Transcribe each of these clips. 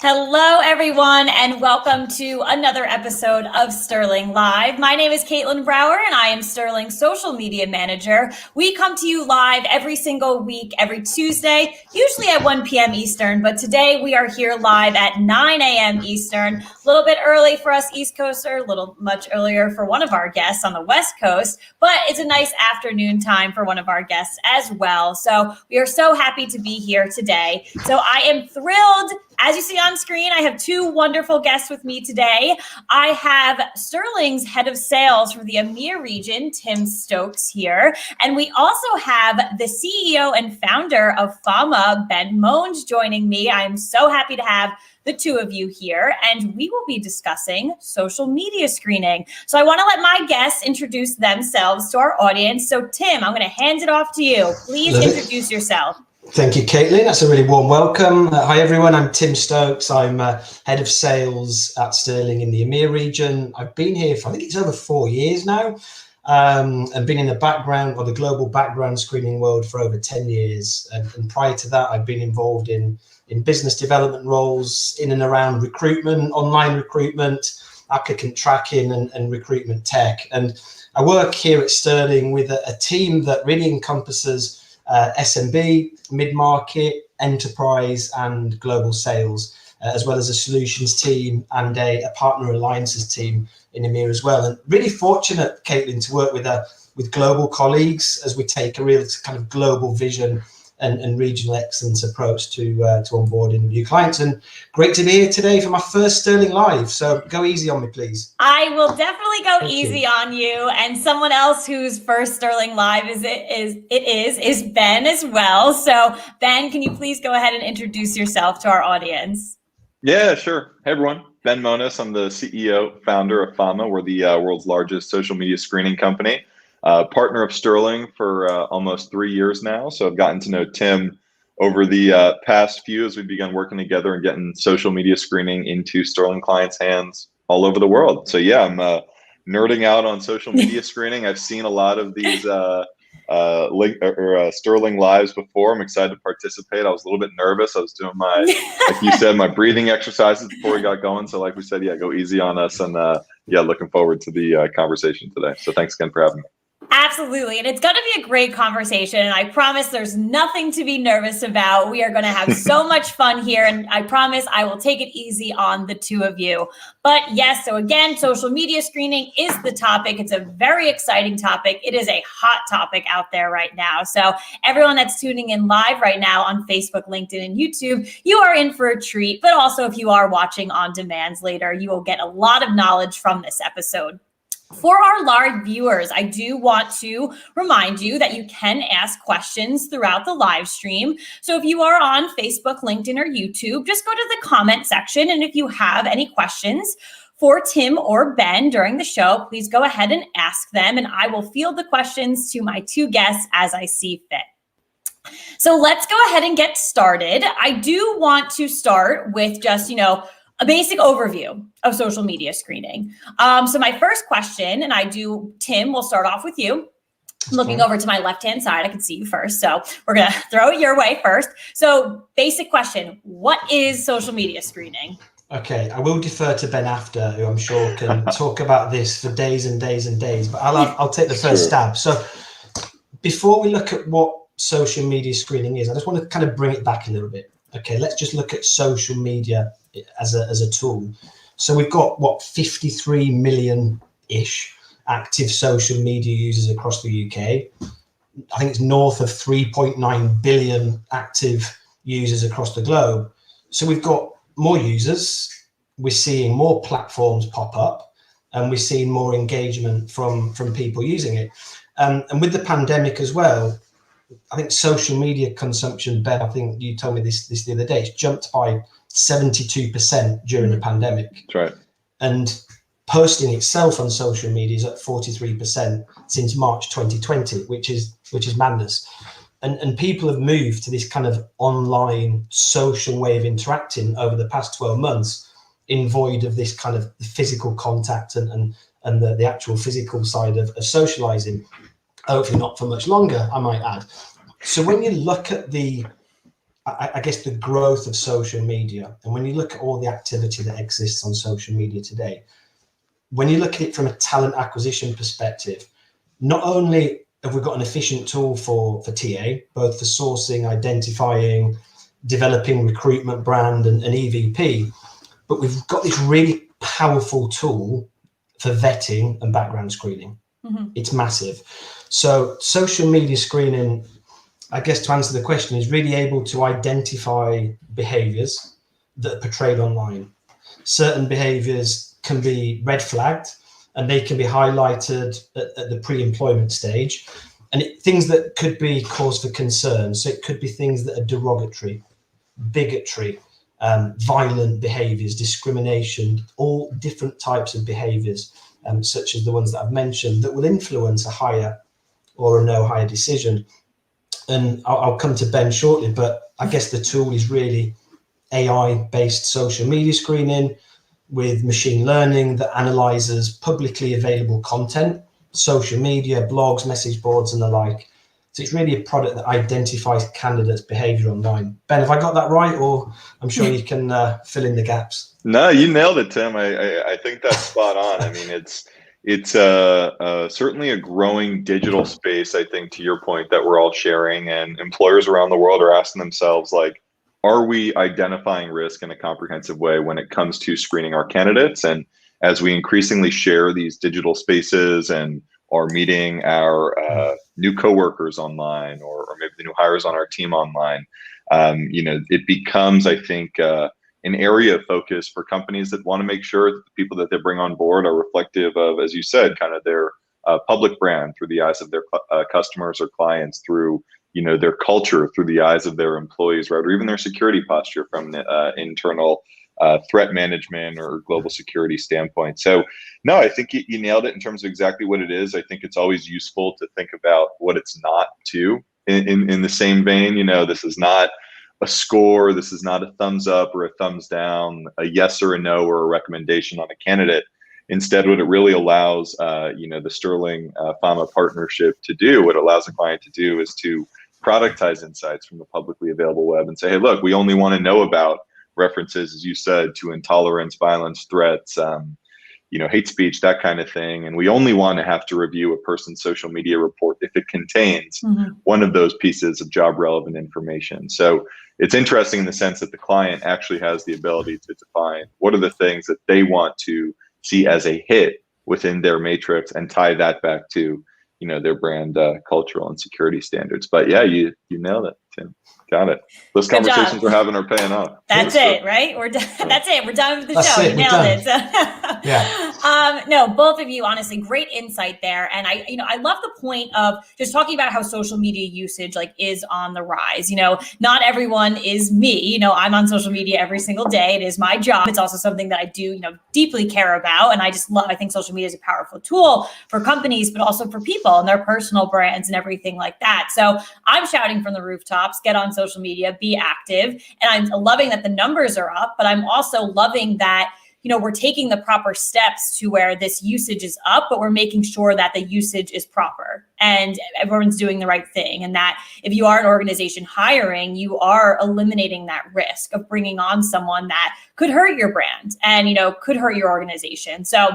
Hello, everyone, and welcome to another episode of Sterling Live. My name is Caitlin Brower, and I am Sterling's social media manager. We come to you live every single week, every Tuesday, usually at 1 p.m. Eastern, but today we are here live at 9 a.m. Eastern. A little bit early for us East Coaster, a little much earlier for one of our guests on the West Coast, but it's a nice afternoon time for one of our guests as well. So we are so happy to be here today. So I am thrilled. As you see on screen, I have two wonderful guests with me today. I have Sterling's head of sales for the EMEA region, Tim Stokes, here. And we also have the CEO and founder of FAMA, Ben Mones, joining me. I'm so happy to have the two of you here, and we will be discussing social media screening. So I want to let my guests introduce themselves to our audience. So Tim, I'm going to hand it off to you. Please introduce yourself. Thank you, Caitlin. That's a really warm welcome. Hi, everyone. I'm Tim Stokes. I'm head of sales at Sterling in the EMEA region. I've been here for, I think it's over 4 years now, and been in the background or the global background screening world for over 10 years. And prior to that, I've been involved in business development roles in and around recruitment, online recruitment, applicant tracking, and recruitment tech. And I work here at Sterling with a team that really encompasses SMB, mid-market, enterprise, and global sales, as well as a solutions team and a partner alliances team in EMEA as well. And really fortunate, Caitlin, to work with global colleagues as we take a real kind of global vision and regional excellence approach to onboarding new clients. And great to be here today for my first Sterling Live. So go easy on me, please. I will definitely go easy on you. And someone else whose first Sterling Live is Ben as well. So Ben, can you please go ahead and introduce yourself to our audience? Yeah, sure. Hey, everyone. Ben Mones. I'm the CEO, founder of FAMA. We're the world's largest social media screening company. Partner of Sterling for almost 3 years now. So I've gotten to know Tim over the past few as we've begun working together and getting social media screening into Sterling clients' hands all over the world. So yeah, I'm nerding out on social media screening. I've seen a lot of these Sterling Lives before. I'm excited to participate. I was a little bit nervous. I was doing my, like you said, my breathing exercises before we got going. So like we said, yeah, go easy on us. And yeah, looking forward to the conversation today. So thanks again for having me. Absolutely. And it's going to be a great conversation. And I promise there's nothing to be nervous about. We are going to have so much fun here. And I promise I will take it easy on the two of you. But yes, so again, social media screening is the topic. It's a very exciting topic. It is a hot topic out there right now. So everyone that's tuning in live right now on Facebook, LinkedIn, and YouTube, you are in for a treat. But also if you are watching on demand later, you will get a lot of knowledge from this episode. For our live viewers, I do want to remind you that you can ask questions throughout the live stream. So if you are on Facebook, LinkedIn, or YouTube, just go to the comment section. And if you have any questions for Tim or Ben during the show, please go ahead and ask them. And I will field the questions to my two guests as I see fit. So let's go ahead and get started. I do want to start with just, a basic overview of social media screening. So my first question, and Tim, we'll start off with you. Looking over to my left-hand side, I can see you first. So we're going to throw it your way first. So basic question, what is social media screening? Okay, I will defer to Ben after, who I'm sure can talk about this for days and days and days, but I'll take the first stab. So before we look at what social media screening is, I just want to kind of bring it back a little bit. Okay, let's just look at social media as a tool. So we've got 53 million-ish active social media users across the UK. I think it's north of 3.9 billion active users across the globe. So we've got more users, we're seeing more platforms pop up, and we're seeing more engagement from people using it. And with the pandemic as well, I think social media consumption, Ben, I think you told me this the other day, it's jumped by 72% during the pandemic. That's right. And posting itself on social media is at 43% since March 2020, which is madness. And people have moved to this kind of online social way of interacting over the past 12 months, in void of this kind of physical contact and the actual physical side of socializing. Hopefully not for much longer, I might add. So when you look at the I guess, the growth of social media. And when you look at all the activity that exists on social media today, when you look at it from a talent acquisition perspective, not only have we got an efficient tool for TA, both for sourcing, identifying, developing recruitment brand and EVP, but we've got this really powerful tool for vetting and background screening. Mm-hmm. It's massive. So social media screening, I guess, to answer the question, is really able to identify behaviors that are portrayed online. Certain behaviors can be red flagged and they can be highlighted at the pre-employment stage, and things that could be cause for concern. So it could be things that are derogatory, bigotry, violent behaviors, discrimination, all different types of behaviors, such as the ones that I've mentioned, that will influence a hire or a no hire decision. And I'll come to Ben shortly, but I guess the tool is really AI-based social media screening with machine learning that analyzes publicly available content, social media, blogs, message boards, and the like. So it's really a product that identifies candidates' behavior online. Ben, have I got that right? Or I'm sure you can fill in the gaps. No, you nailed it, Tim. I think that's spot on. I mean, it's certainly a growing digital space, I think, to your point, that we're all sharing, and employers around the world are asking themselves, like, are we identifying risk in a comprehensive way when it comes to screening our candidates? And as we increasingly share these digital spaces and are meeting our new coworkers online, or maybe the new hires on our team online, it becomes, I think, an area of focus for companies that want to make sure that the people that they bring on board are reflective of, as you said, kind of their public brand through the eyes of their customers or clients, through their culture through the eyes of their employees, right, or even their security posture from the internal threat management or global security standpoint. So, no, I think you nailed it in terms of exactly what it is. I think it's always useful to think about what it's not too. In the same vein, this is not a score. This is not a thumbs up or a thumbs down, a yes or a no or a recommendation on a candidate. Instead, what it really allows, the Sterling Fama partnership to do, what it allows a client to do, is to productize insights from the publicly available web and say, hey, look, we only want to know about references, as you said, to intolerance, violence, threats, hate speech, that kind of thing. And we only want to have to review a person's social media report if it contains one of those pieces of job relevant information. So it's interesting in the sense that the client actually has the ability to define what are the things that they want to see as a hit within their matrix and tie that back to, their brand cultural and security standards. But yeah, you nailed it, Tim. Got it. Those Good conversations job. we're having are paying off. That's it, right? We're done. That's it. We're done with the show. You nailed it. Yeah. No, both of you, honestly, great insight there. And I love the point of just talking about how social media usage is on the rise. Not everyone is me. I'm on social media every single day. It is my job. It's also something that I do, deeply care about. And I think social media is a powerful tool for companies, but also for people and their personal brands and everything like that. So I'm shouting from the rooftops, get on social media, be active. And I'm loving that the numbers are up, but I'm also loving that, we're taking the proper steps to where this usage is up, but we're making sure that the usage is proper and everyone's doing the right thing. And that if you are an organization hiring, you are eliminating that risk of bringing on someone that could hurt your brand and, could hurt your organization. So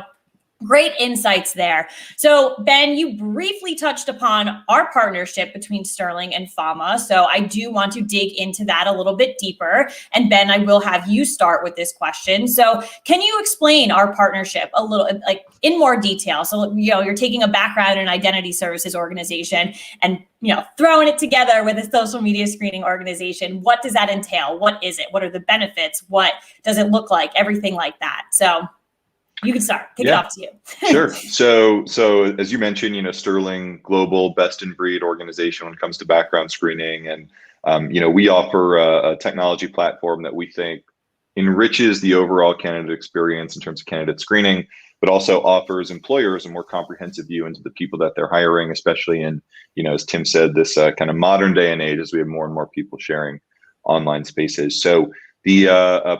great insights there. So Ben, you briefly touched upon our partnership between Sterling and Fama. So I do want to dig into that a little bit deeper. And Ben, I will have you start with this question. So can you explain our partnership a little, in more detail? So, you're taking a background in an identity services organization and, throwing it together with a social media screening organization. What does that entail? What is it? What are the benefits? What does it look like? Everything like that. So you can start. Kick it off to you. Sure. So as you mentioned, Sterling, global best in breed organization when it comes to background screening. And, we offer a technology platform that we think enriches the overall candidate experience in terms of candidate screening, but also offers employers a more comprehensive view into the people that they're hiring, especially in, as Tim said, this kind of modern day and age as we have more and more people sharing online spaces. So the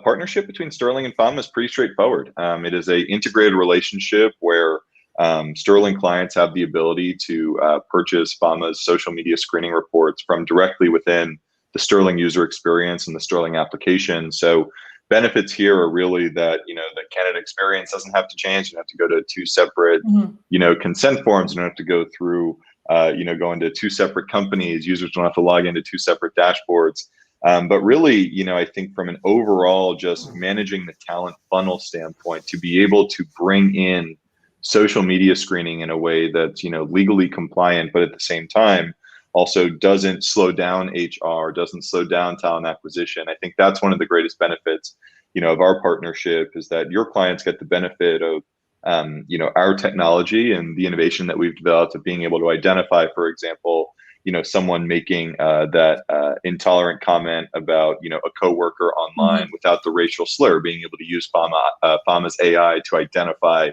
partnership between Sterling and Fama is pretty straightforward. It is an integrated relationship where Sterling clients have the ability to purchase Fama's social media screening reports from directly within the Sterling user experience and the Sterling application. So benefits here are really that, the candidate experience doesn't have to change. You don't have to go to two separate, consent forms. You don't have to go through, go into two separate companies. Users don't have to log into two separate dashboards. But really, I think from an overall just managing the talent funnel standpoint, to be able to bring in social media screening in a way that's, legally compliant, but at the same time also doesn't slow down HR, doesn't slow down talent acquisition. I think that's one of the greatest benefits, of our partnership, is that your clients get the benefit of, our technology and the innovation that we've developed of being able to identify, for example, someone making that intolerant comment about, a coworker online without the racial slur, being able to use Fama's AI to identify,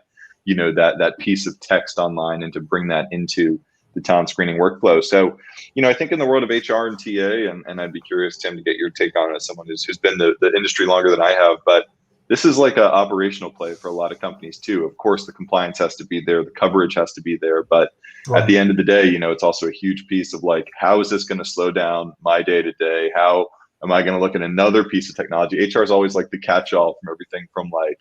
that piece of text online and to bring that into the talent screening workflow. So, I think in the world of HR and TA, and I'd be curious, Tim, to get your take on it as someone who's been the industry longer than I have, but this is like an operational play for a lot of companies too. Of course, the compliance has to be there, the coverage has to be there, but at the end of the day, it's also a huge piece of like, how is this going to slow down my day to day? How am I going to look at another piece of technology? HR is always like the catch-all from everything from like,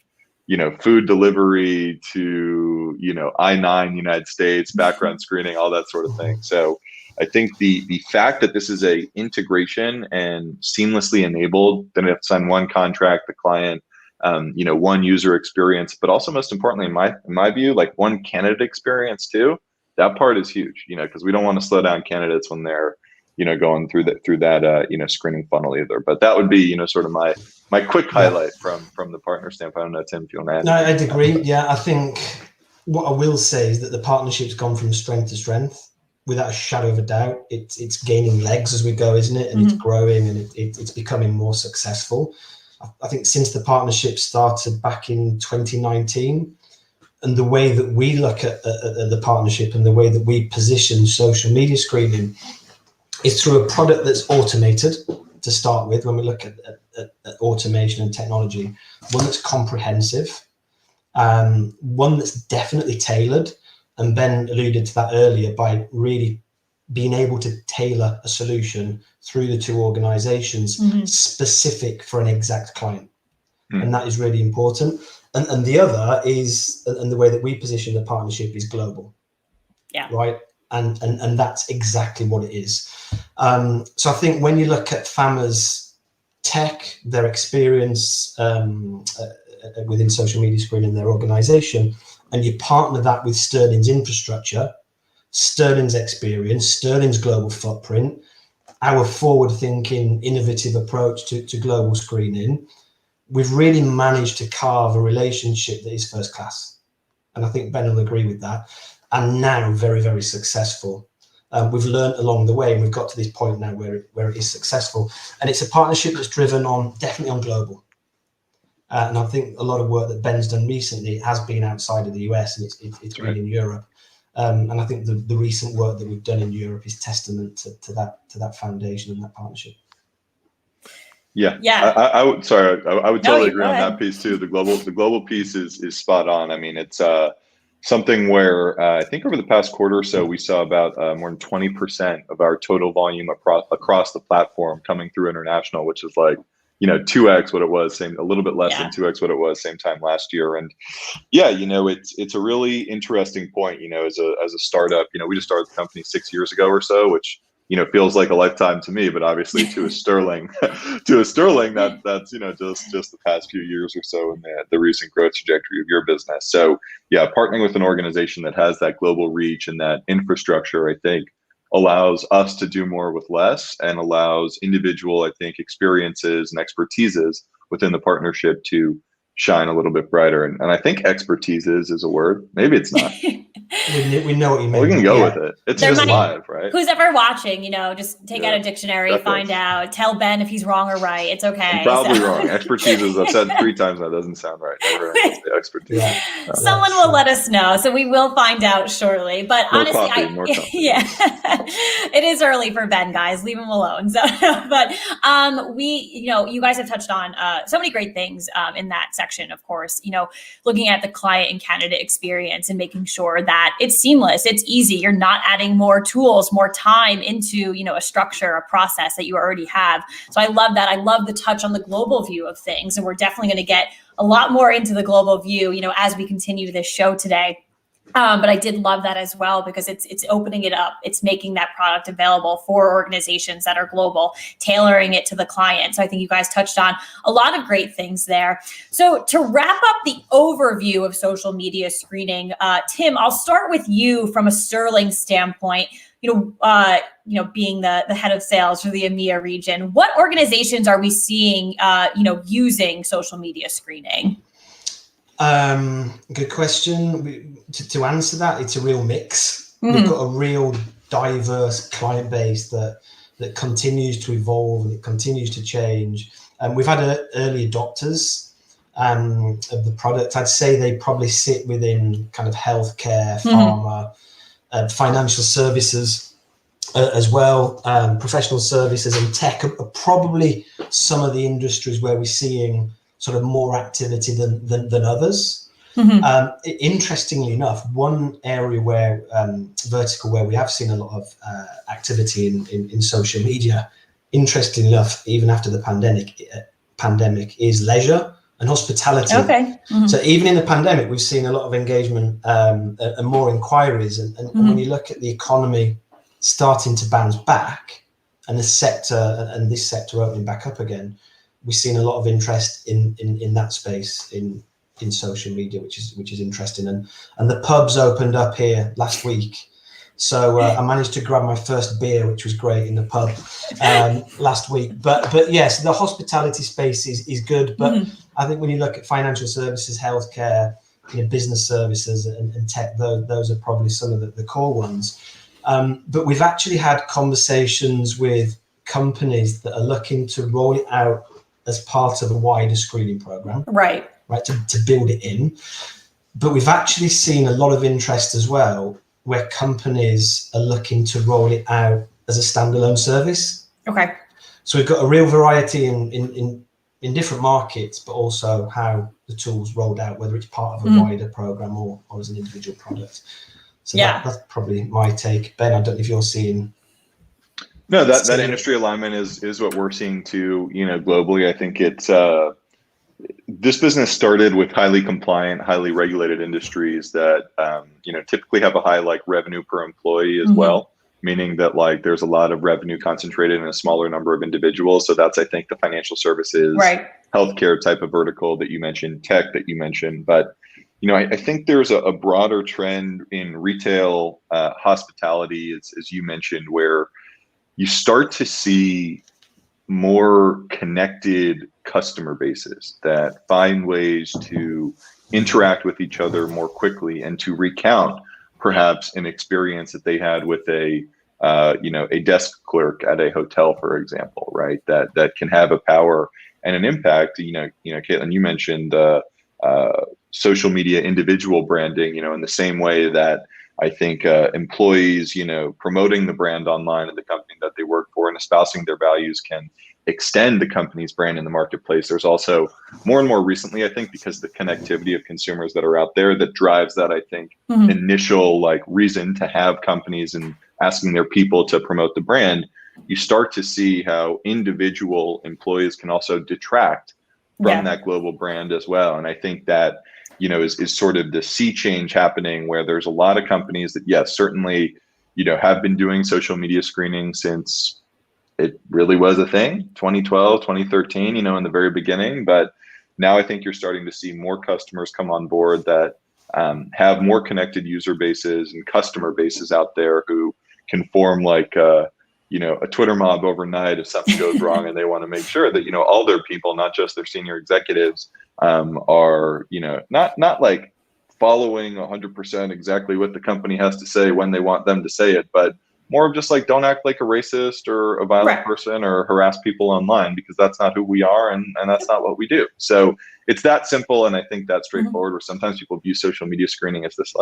food delivery to, I-9 United States, background screening, all that sort of thing. So I think the fact that this is a integration and seamlessly enabled, then have to sign one contract, the client, one user experience, but also most importantly, in my view, like one candidate experience too. That part is huge, because we don't want to slow down candidates when they're, going through that, screening funnel either. But that would be, sort of my quick highlight from the partner standpoint. I don't know, Tim, if you want to add. No, I'd agree. Yeah, I think what I will say is that the partnership's gone from strength to strength without a shadow of a doubt. It's gaining legs as we go, isn't it? And it's growing, and it's becoming more successful. I think since the partnership started back in 2019, and the way that we look at the partnership and the way that we position social media screening is through a product that's automated to start with. When we look at automation and technology, one that's comprehensive, one that's definitely tailored, and Ben alluded to that earlier, by really being able to tailor a solution through the two organizations specific for an exact client. And that is really important. And the other is, and the way that we position the partnership is global. Yeah. Right. And that's exactly what it is. So I think when you look at Fama's tech, their experience within social media screening, their organization, and you partner that with Sterling's infrastructure, Sterling's experience, Sterling's global footprint, our forward-thinking, innovative approach to global screening, we've really managed to carve a relationship that is first class. And I think Ben will agree with that. And now very, very successful. We've learned along the way, and we've got to this point now where it is successful. And it's a partnership that's driven definitely on global. And I think a lot of work that Ben's done recently has been outside of the US, and it's been in Europe. And I think the recent work that we've done in Europe is testament to that foundation and that partnership. Yeah. I would totally agree on that piece too. The global piece is spot on. I mean, it's something where I think over the past quarter or so, we saw about more than 20% of our total volume across the platform coming through international, which is like, 2x what it was, a little bit less than 2x what it was same time last year. And yeah, it's a really interesting point, as a startup, we just started the company 6 years ago or so, which, feels like a lifetime to me, but obviously to a Sterling, that's, just the past few years or so in the recent growth trajectory of your business. So yeah, partnering with an organization that has that global reach and that infrastructure, I think, allows us to do more with less, and allows individual, I think, experiences and expertises within the partnership to shine a little bit brighter. And I think expertises is a word. Maybe it's not. We know what you mean. We can go with it. It's just live, right? Who's ever watching, just take out a dictionary, find out, tell Ben if he's wrong or right. It's okay. I'm probably wrong. Expertise, I've said 3 times, that doesn't sound right. Never expertise. Someone will let us know, so we will find out shortly. But more honestly, coffee. Yeah, it is early for Ben, guys. Leave him alone. So, but you guys have touched on so many great things in that section. Of course, looking at the client and candidate experience and making sure that that, it's seamless, it's easy. You're not adding more tools, more time into, a structure, a process that you already have. So I love that. I love the touch on the global view of things. And we're definitely going to get a lot more into the global view, as we continue this show today. But I did love that as well, because it's opening it up. It's making that product available for organizations that are global, tailoring it to the client. So I think you guys touched on a lot of great things there. So to wrap up the overview of social media screening, Tim, I'll start with you from a Sterling standpoint. Being the head of sales for the EMEA region, what organizations are we seeing, using social media screening? Good question. To answer that, it's a real mix. We've got a real diverse client base that continues to evolve and it continues to change. And we've had early adopters of the product. I'd say they probably sit within kind of healthcare, pharma, financial services as well. Professional services and tech are probably some of the industries where we're seeing sort of more activity than others. Interestingly enough, one area vertical where we have seen a lot of activity in social media, interestingly enough, even after the pandemic, is leisure and hospitality. Okay. So even in the pandemic, we've seen a lot of engagement and more inquiries. And when you look at the economy starting to bounce back and this sector opening back up again, we've seen a lot of interest in that space in social media, which is interesting. And the pubs opened up here last week, so I managed to grab my first beer, which was great, in the pub last week. But yes, the hospitality space is good. But I think when you look at financial services, healthcare, business services, and tech, those are probably some of the core ones. But we've actually had conversations with companies that are looking to roll it out as part of a wider screening program, right, to build it in. But we've actually seen a lot of interest as well, where companies are looking to roll it out as a standalone service. Okay. So we've got a real variety in different markets, but also how the tool's rolled out, whether it's part of a wider program or as an individual product. So that's probably my take. Ben, I don't know if you're seeing. No, that industry alignment is what we're seeing too. Globally, I think it's this business started with highly compliant, highly regulated industries that typically have a high revenue per employee as well, meaning that there's a lot of revenue concentrated in a smaller number of individuals. So that's, I think, the financial services, healthcare type of vertical that you mentioned, tech that you mentioned. But I think there's a broader trend in retail, hospitality, as you mentioned, where you start to see more connected customer bases that find ways to interact with each other more quickly and to recount perhaps an experience that they had with a desk clerk at a hotel, for example, right? That can have a power and an impact. Caitlin, you mentioned social media individual branding, in the same way that I think employees, promoting the brand online of the company that they work for and espousing their values can extend the company's brand in the marketplace. There's also more and more recently, I think, because the connectivity of consumers that are out there that drives that, I think, initial reason to have companies and asking their people to promote the brand, you start to see how individual employees can also detract from that global brand as well. And I think that is sort of the sea change happening, where there's a lot of companies that, yes, certainly, have been doing social media screening since it really was a thing, 2012, 2013, in the very beginning. But now I think you're starting to see more customers come on board that have more connected user bases and customer bases out there who can form a Twitter mob overnight if something goes wrong, and they want to make sure that, all their people, not just their senior executives, are, not following 100% exactly what the company has to say when they want them to say it, but more of just don't act like a racist or a violent person or harass people online, because that's not who we are and that's not what we do. So it's that simple, and I think that's straightforward, where sometimes people view social media screening as this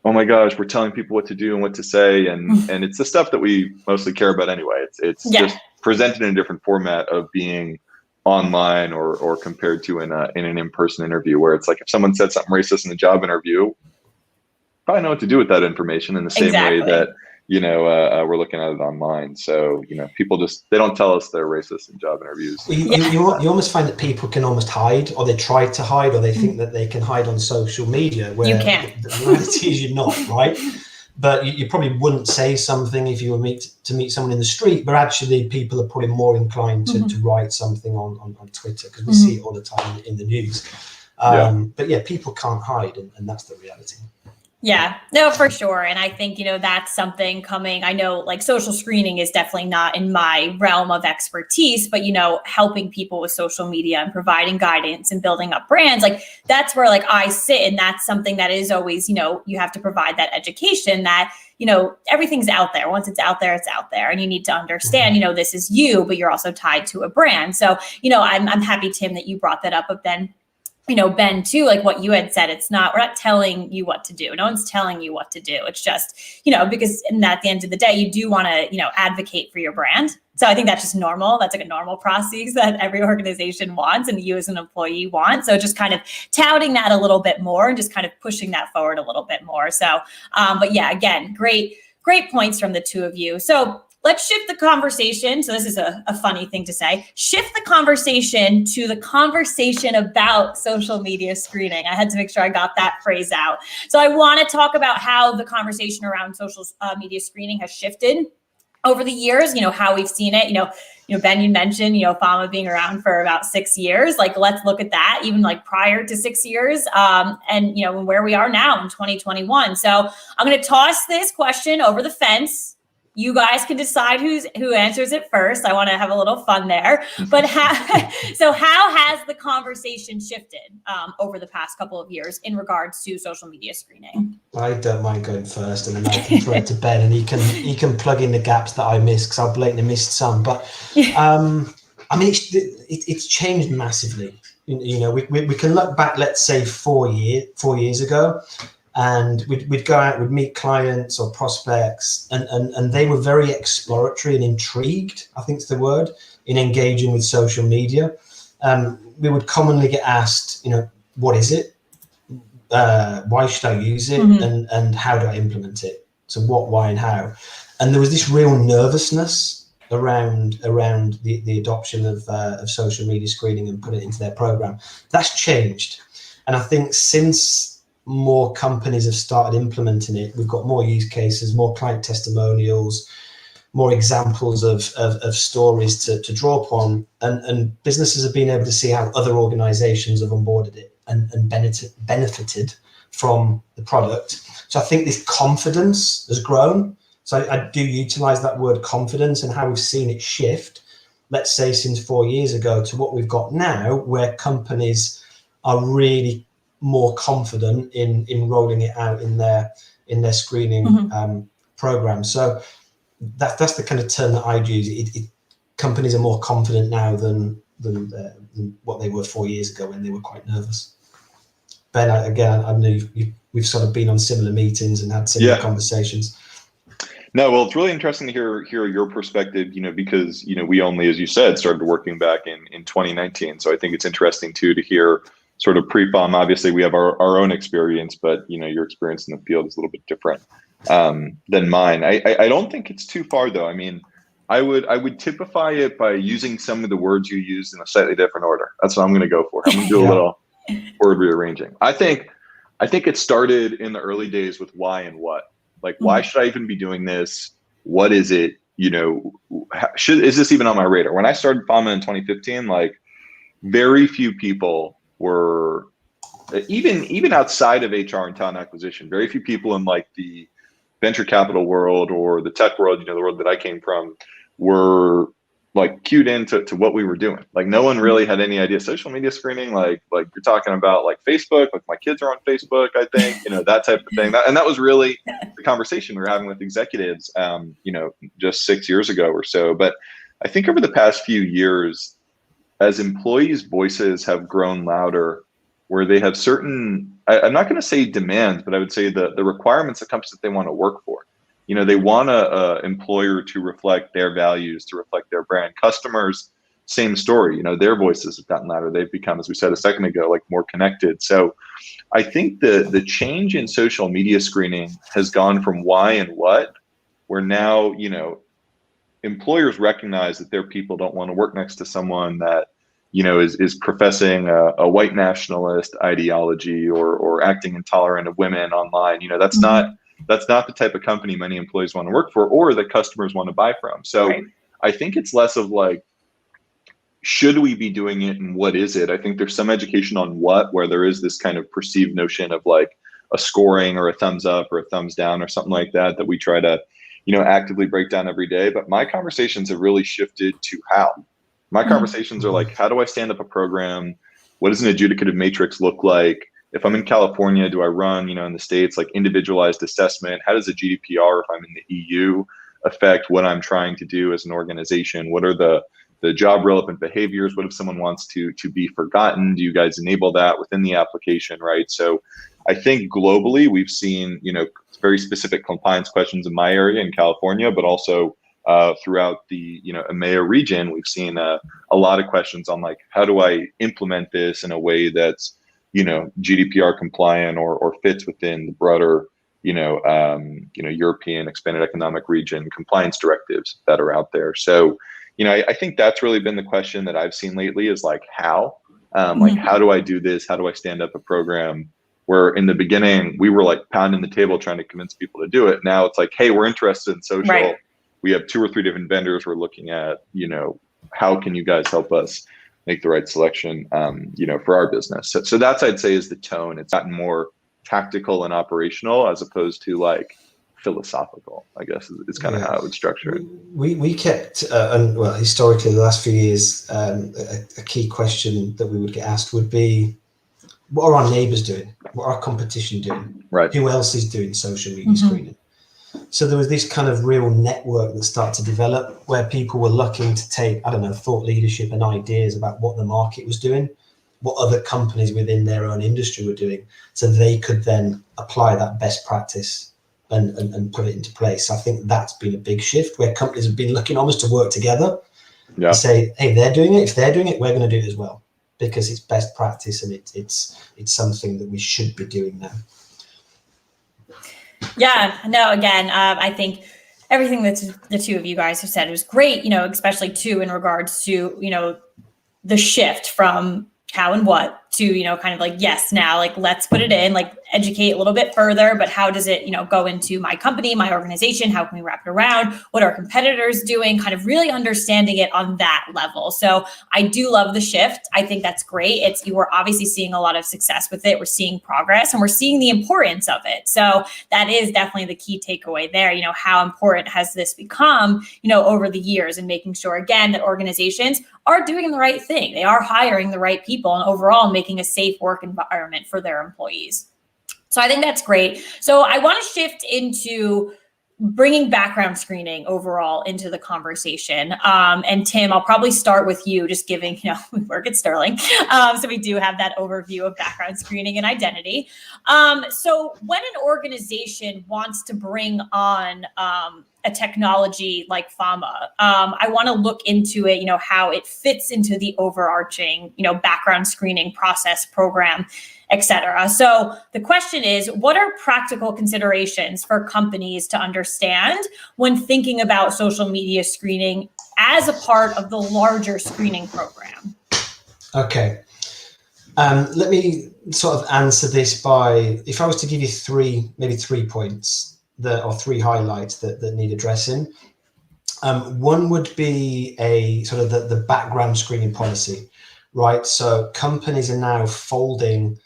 oh my gosh, we're telling people what to do and what to say, and it's the stuff that we mostly care about anyway. It's just presented in a different format of being online or compared to in an in-person interview, where it's if someone said something racist in a job interview, probably know what to do with that information in the same way Exactly. that, we're looking at it online. So, people they don't tell us they're racist in job interviews. You almost find that people can almost hide, or they try to hide, or they think that they can hide on social media, where You can't. the reality is you're not, right? But you probably wouldn't say something if you were to meet someone in the street, but actually people are probably more inclined to write something on Twitter, because we see it all the time in the news. But yeah, people can't hide, and that's the reality. Yeah, no, for sure. And I think, that's something coming. I know like social screening is definitely not in my realm of expertise, but, helping people with social media and providing guidance and building up brands, like that's where like I sit. And that's something that is always, you have to provide that education that, everything's out there. Once it's out there, it's out there. And you need to understand, this is you, but you're also tied to a brand. So, I'm happy, Tim, that you brought that up. But then, Ben, too, like what you had said, we're not telling you what to do. No one's telling you what to do. It's just, because at the end of the day, you do want to, advocate for your brand. So I think that's just normal. That's like a normal process that every organization wants and you as an employee want. So just kind of touting that a little bit more and just kind of pushing that forward a little bit more. So, but yeah, again, great points from the two of you. So let's shift the conversation. So this is a funny thing to say. Shift the conversation to the conversation about social media screening. I had to make sure I got that phrase out. So I want to talk about how the conversation around social media screening has shifted over the years, how we've seen it. Ben, you mentioned, FAMA being around for about 6 years. Like, let's look at that, even like prior to 6 years, and where we are now in 2021. So I'm going to toss this question over the fence. You guys can decide who answers it first. I want to have a little fun there. But how has the conversation shifted over the past couple of years in regards to social media screening? I don't mind going first, and then I can throw it to Ben, and he can plug in the gaps that I missed, because I blatantly missed some. But I mean, it's changed massively. We can look back, let's say 4 years ago. And we'd go out, we'd meet clients or prospects, and they were very exploratory and intrigued, I think is the word, in engaging with social media. We would commonly get asked, what is it? Why should I use it? And how do I implement it? So what, why, and how? And there was this real nervousness around the adoption of social media screening and put it into their program. That's changed. And I think since more companies have started implementing it, we've got more use cases, more client testimonials, more examples of stories to draw upon, and businesses have been able to see how other organizations have onboarded it and benefited from the product. So I think this confidence has grown. So I do utilize that word confidence, and how we've seen it shift, let's say since 4 years ago, to what we've got now, where companies are really more confident in rolling it out in their screening program. So that's the kind of term that I'd use. Companies are more confident now than what they were 4 years ago, when they were quite nervous. Ben, I know we've sort of been on similar meetings and had similar conversations. No, well, it's really interesting to hear your perspective, because, we only, as you said, started working back in 2019. So I think it's interesting too to hear sort of pre-FAM. Obviously we have our own experience, but your experience in the field is a little bit different than mine. I don't think it's too far though. I mean, I would typify it by using some of the words you used in a slightly different order. That's what I'm going to go for. I'm going to do a little word rearranging. I think it started in the early days with why and what. Like, why should I even be doing this? What is it? Is this even on my radar? When I started FAMA in 2015, like, very few people were, even outside of HR and talent acquisition, very few people in like the venture capital world or the tech world, the world that I came from, were like cued into what we were doing. Like, no one really had any idea. Social media screening, like you're talking about like Facebook, like my kids are on Facebook, I think, that type of thing. And that was really the conversation we were having with executives, just 6 years ago or so. But I think over the past few years, as employees' voices have grown louder, where they have certain, I'm not going to say demands, but I would say the requirements that companies that they want to work for. They want a employer to reflect their values, to reflect their brand. Customers same story. Their voices have gotten louder. They've become, as we said a second ago, like more connected. So I think the change in social media screening has gone from why and what, where now, employers recognize that their people don't want to work next to someone that, is professing a white nationalist ideology or acting intolerant of women online. That's not the type of company many employees want to work for or that customers want to buy from. So right. I think it's less of like, should we be doing it and what is it? I think there's some education on what, where there is this kind of perceived notion of like a scoring or a thumbs up or a thumbs down or something like that we try to, actively break down every day. But my conversations have really shifted to how. My conversations are like, how do I stand up a program? What does an adjudicative matrix look like? If I'm in California, do I run, in the States, like individualized assessment? How does the GDPR, if I'm in the EU, affect what I'm trying to do as an organization? What are the job relevant behaviors? What if someone wants to be forgotten? Do you guys enable that within the application, right? So I think globally we've seen, very specific compliance questions in my area in California, but also throughout the EMEA region, we've seen a lot of questions on like, how do I implement this in a way that's GDPR compliant or fits within the broader European expanded economic region compliance directives that are out there. So I think that's really been the question that I've seen lately is like how like how do I do this? How do I stand up a program? Where in the beginning we were like pounding the table trying to convince people to do it. Now it's like, hey, we're interested in social. Right. We have 2 or 3 different vendors we're looking at, how can you guys help us make the right selection, for our business. So that's, I'd say, is the tone. It's gotten more tactical and operational as opposed to like philosophical, I guess is kind of how I would structure it. We kept, historically the last few years, a key question that we would get asked would be, what are our neighbors doing? What are our competition doing? Right. Who else is doing social media screening? So there was this kind of real network that started to develop where people were looking to take, thought leadership and ideas about what the market was doing, what other companies within their own industry were doing, so they could then apply that best practice and put it into place. I think that's been a big shift where companies have been looking almost to work together and say, hey, they're doing it. If they're doing it, we're going to do it as well, because it's best practice and it's something that we should be doing now. Yeah, no, again, I think everything that the two of you guys have said was great, especially too in regards to, the shift from how and what to, kind of like, yes, now, like, let's put it in, like, educate a little bit further, but how does it, go into my company, my organization? How can we wrap it around? What are competitors doing? Kind of really understanding it on that level. So I do love the shift. I think that's great. We're obviously seeing a lot of success with it. We're seeing progress and we're seeing the importance of it. So that is definitely the key takeaway there. How important has this become, over the years, and making sure, again, that organizations are doing the right thing. They are hiring the right people and overall making a safe work environment for their employees. So I think that's great. So I want to shift into bringing background screening overall into the conversation. And Tim, I'll probably start with you, just giving, we work at Sterling. So we do have that overview of background screening and identity. So when an organization wants to bring on a technology like FAMA, I want to look into it, how it fits into the overarching, background screening process, program, et cetera. So the question is, what are practical considerations for companies to understand when thinking about social media screening as a part of the larger screening program? Okay. Let me sort of answer this by, if I was to give you maybe three points or 3 highlights that need addressing. One would be a sort of the background screening policy, right? So companies are now folding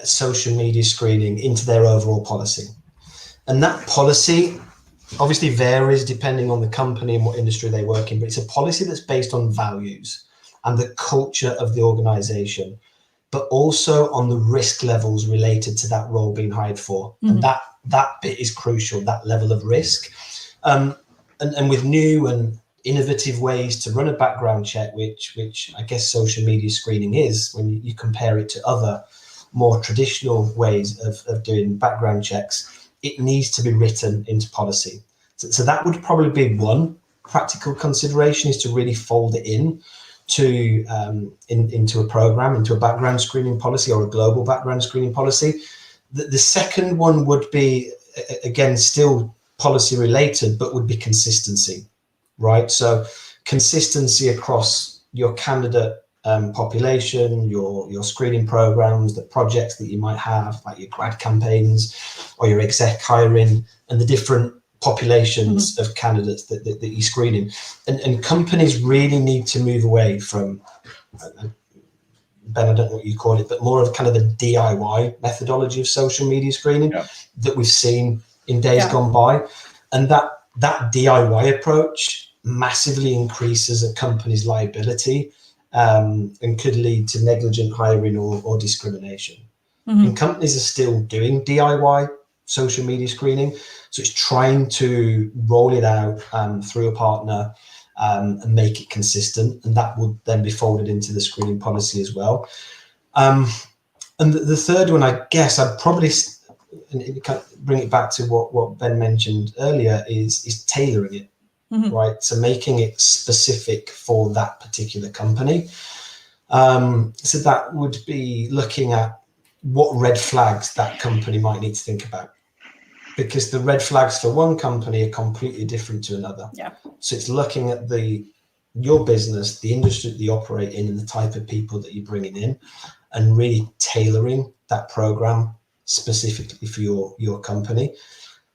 social media screening into their overall policy. And that policy obviously varies depending on the company and what industry they work in, but it's a policy that's based on values and the culture of the organization, but also on the risk levels related to that role being hired for. And that bit is crucial, that level of risk. And with new and innovative ways to run a background check, which I guess social media screening is, when you compare it to other more traditional ways of doing background checks, it needs to be written into policy. So that would probably be one. practical consideration is to really fold it in to into a program, into a background screening policy or a global background screening policy. The second one would be, again, still policy related, but would be consistency, right? So consistency across your candidate population, your screening programs, the projects that you might have, like your grad campaigns or your exec hiring, and the different populations of candidates that you're screening. And companies really need to move away from, Ben, I don't know what you call it, but more of kind of the DIY methodology of social media screening that we've seen in days gone by. And that DIY approach massively increases a company's liability and could lead to negligent hiring or discrimination. And companies are still doing DIY social media screening. So it's trying to roll it out through a partner and make it consistent. And that would then be folded into the screening policy as well. And the third one, I guess I'd probably, and it kind of bring it back to what Ben mentioned earlier, is tailoring it, right? So making it specific for that particular company. So that would be looking at what red flags that company might need to think about, because the red flags for one company are completely different to another. So it's looking at your business, the industry that you operate in, and the type of people that you're bringing in, and really tailoring that program specifically for your company.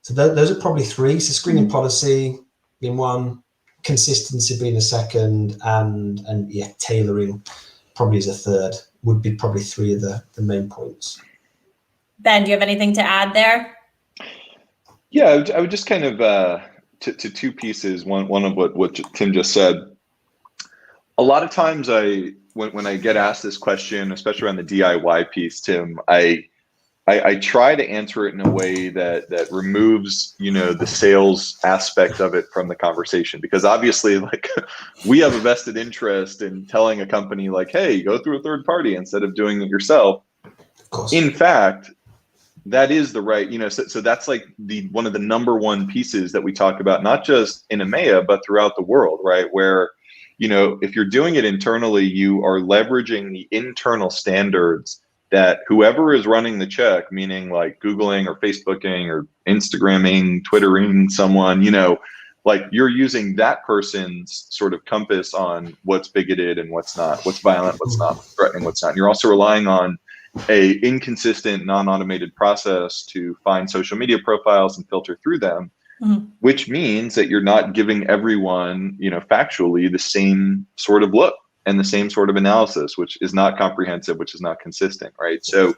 So those are probably three. So screening policy being one, consistency being a second, and tailoring probably as a third. Would be probably three of the main points. Ben, do you have anything to add there? Yeah, I would just kind of to two pieces. One of what Tim just said. A lot of times when I get asked this question, especially around the DIY piece, Tim, I try to answer it in a way that removes, the sales aspect of it from the conversation, because obviously, like, we have a vested interest in telling a company, like, hey, go through a third party instead of doing it yourself. In fact, that is the right, so that's like one of the number one pieces that we talk about, not just in EMEA, but throughout the world, right? Where, if you're doing it internally, you are leveraging the internal standards that whoever is running the check, meaning like Googling or Facebooking or Instagramming, Twittering someone, like you're using that person's sort of compass on what's bigoted and what's not, what's violent, what's not, threatening, what's not. And you're also relying on a inconsistent, non-automated process to find social media profiles and filter through them, which means that you're not giving everyone, factually the same sort of look and the same sort of analysis, which is not comprehensive, which is not consistent, right? So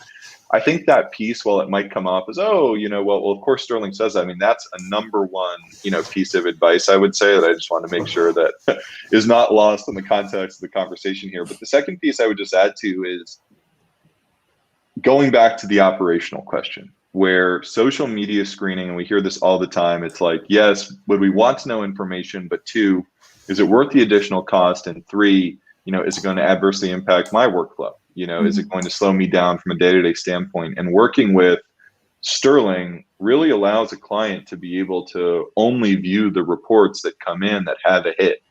I think that piece, while it might come off as, well, of course Sterling says that. I mean, that's a number one, piece of advice, I would say, that I just want to make sure that is not lost in the context of the conversation here. But the second piece I would just add to is going back to the operational question, where social media screening, and we hear this all the time, it's like, yes, would we want to know information? But two, is it worth the additional cost? And three, is it going to adversely impact my workflow? Is it going to slow me down from a day-to-day standpoint? And working with Sterling really allows a client to be able to only view the reports that come in that have a hit,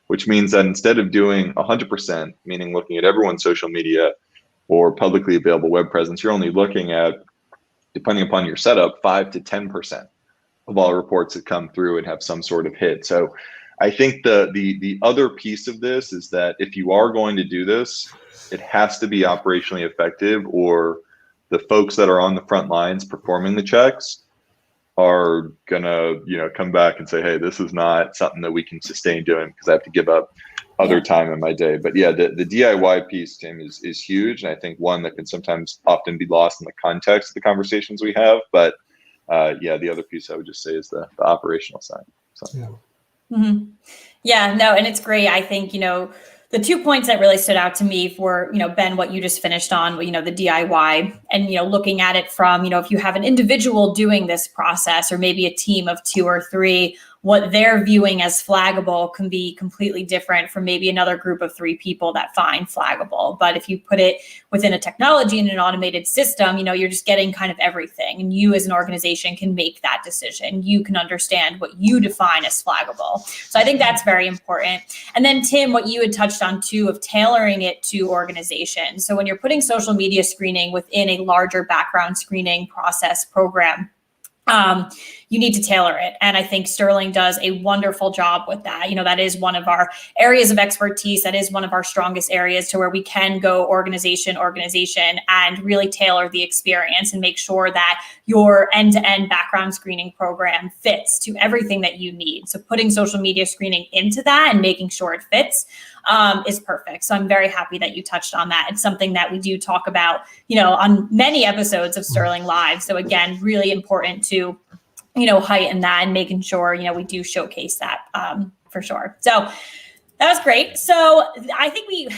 which means that instead of doing 100%, meaning looking at everyone's social media or publicly available web presence, you're only looking at, depending upon your setup, 5 to 10% of all reports that come through and have some sort of hit. So I think the other piece of this is that if you are going to do this, it has to be operationally effective, or the folks that are on the front lines performing the checks are gonna, come back and say, hey, this is not something that we can sustain doing because I have to give up other time in my day. But yeah, the DIY piece, Tim, is huge, and I think one that can sometimes often be lost in the context of the conversations we have. But the other piece I would just say is the operational side. So. Yeah, no, and it's great. I think, the 2 points that really stood out to me for, Ben, what you just finished on, the DIY and, looking at it from, if you have an individual doing this process, or maybe a team of 2 or 3, what they're viewing as flaggable can be completely different from maybe another group of 3 people that find flaggable. But if you put it within a technology and an automated system, you're just getting kind of everything. And you as an organization can make that decision. You can understand what you define as flaggable. So I think that's very important. And then Tim, what you had touched on too, of tailoring it to organizations. So when you're putting social media screening within a larger background screening process program, you need to tailor it. And I think Sterling does a wonderful job with that. That is one of our areas of expertise. That is one of our strongest areas, to where we can go organization and really tailor the experience and make sure that your end-to-end background screening program fits to everything that you need. So putting social media screening into that and making sure it fits is perfect. So I'm very happy that you touched on that. It's something that we do talk about, on many episodes of Sterling Live. So again, really important to heighten that and making sure, we do showcase that for sure. So that was great. So I think we've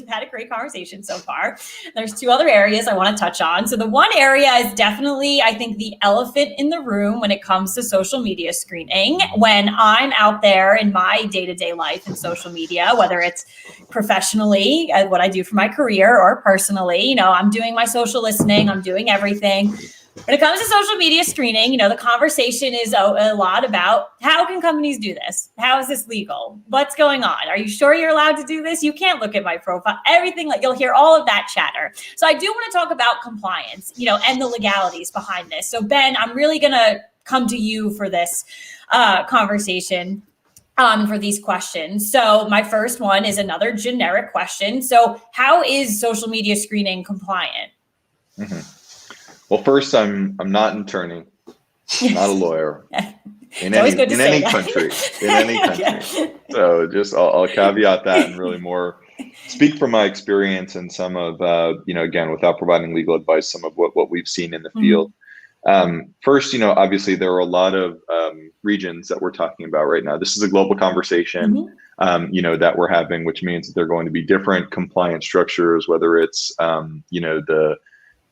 had a great conversation so far. There's 2 other areas I want to touch on. So the one area is definitely, I think, the elephant in the room when it comes to social media screening. When I'm out there in my day-to-day life in social media, whether it's professionally, what I do for my career, or personally, I'm doing my social listening, I'm doing everything. When it comes to social media screening, the conversation is a lot about, how can companies do this? How is this legal? What's going on? Are you sure you're allowed to do this? You can't look at my profile. Everything, you'll hear all of that chatter. So I do want to talk about compliance, and the legalities behind this. So Ben, I'm really going to come to you for this conversation. For these questions. So my first one is another generic question. So how is social media screening compliant? Mm-hmm. Well, first, I'm not an attorney, I'm not a lawyer in any country. So just I'll caveat that and really more speak from my experience and some of again, without providing legal advice, some of what we've seen in the field. First, obviously there are a lot of regions that we're talking about right now. This is a global conversation, that we're having, which means that there are going to be different compliance structures, whether it's the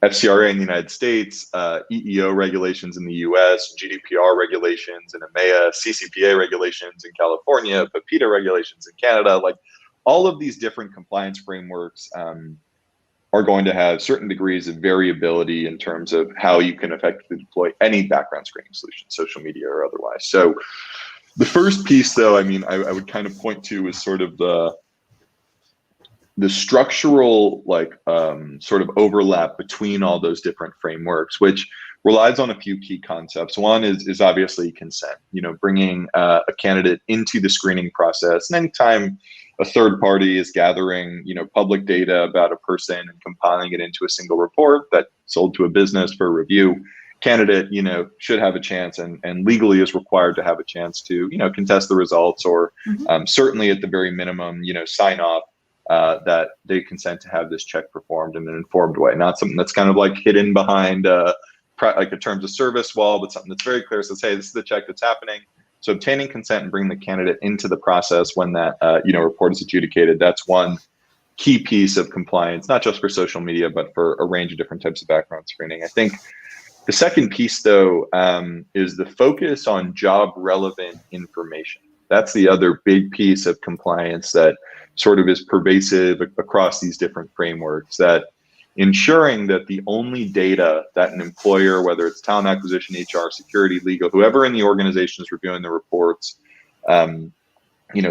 FCRA in the United States, EEO regulations in the US, GDPR regulations in EMEA, CCPA regulations in California, PIPEDA regulations in Canada. Like, all of these different compliance frameworks are going to have certain degrees of variability in terms of how you can effectively deploy any background screening solution, social media or otherwise. So the first piece, though, I would kind of point to is sort of the structural sort of overlap between all those different frameworks, which relies on a few key concepts. One is obviously consent, bringing a candidate into the screening process. And anytime a third party is gathering, public data about a person and compiling it into a single report that's sold to a business for review, candidate, should have a chance and legally is required to have a chance to, contest the results, or certainly at the very minimum, sign off that they consent to have this check performed in an informed way, not something that's kind of like hidden behind like a terms of service wall, but something that's very clear. Says, hey, this is the check that's happening. So obtaining consent and bringing the candidate into the process when that report is adjudicated, that's one key piece of compliance, not just for social media, but for a range of different types of background screening. I think the second piece, though, is the focus on job relevant information. That's the other big piece of compliance that sort of is pervasive across these different frameworks, that ensuring that the only data that an employer, whether it's talent acquisition, HR, security, legal, whoever in the organization is reviewing the reports,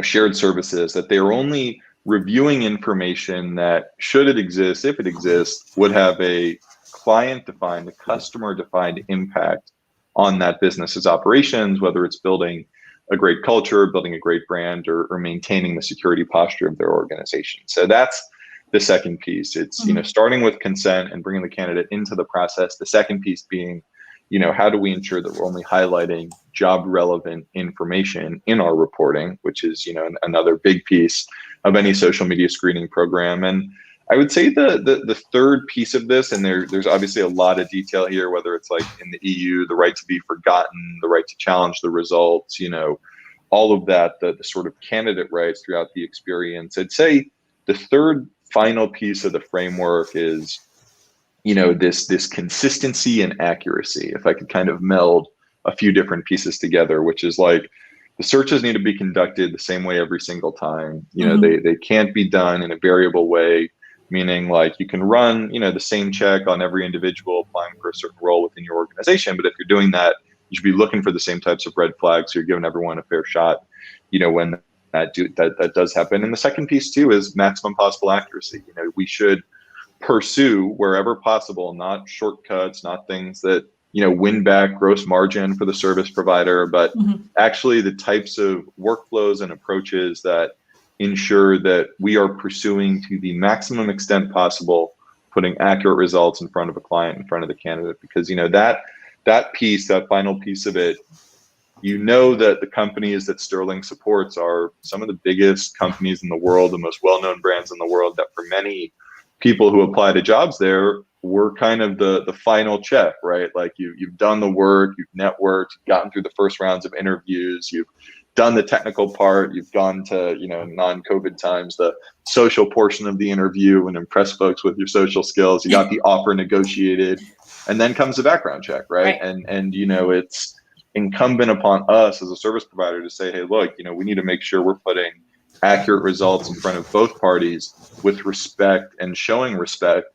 shared services, that they are only reviewing information that, should it exist, if it exists, would have a client-defined, a customer-defined impact on that business's operations, whether it's building a great culture, building a great brand, or maintaining the security posture of their organization. So that's the second piece. It's, starting with consent and bringing the candidate into the process. The second piece being, how do we ensure that we're only highlighting job relevant information in our reporting, which is, another big piece of any social media screening program. And I would say the third piece of this, and there's obviously a lot of detail here, whether it's like in the EU, the right to be forgotten, the right to challenge the results, all of that, the sort of candidate rights throughout the experience. I'd say the third final piece of the framework is, this consistency and accuracy. If I could kind of meld a few different pieces together, which is like the searches need to be conducted the same way every single time. They can't be done in a variable way, meaning like you can run, the same check on every individual applying for a certain role within your organization. But if you're doing that, you should be looking for the same types of red flags. So you're giving everyone a fair shot, when that does happen. And the second piece too is maximum possible accuracy. We should pursue wherever possible, not shortcuts, not things that win back gross margin for the service provider, but actually the types of workflows and approaches that ensure that we are pursuing to the maximum extent possible, putting accurate results in front of a client, in front of the candidate, because that final piece of it, that the companies that Sterling supports are some of the biggest companies in the world, the most well-known brands in the world, that for many people who apply to jobs there, we're kind of the final check, right? Like you've done the work, you've networked, you've gotten through the first rounds of interviews, you've done the technical part, you've gone to, non-COVID times, the social portion of the interview and impress folks with your social skills. You got the offer negotiated, and then comes the background check, right? And it's incumbent upon us as a service provider to say, hey, look, we need to make sure we're putting accurate results in front of both parties with respect and showing respect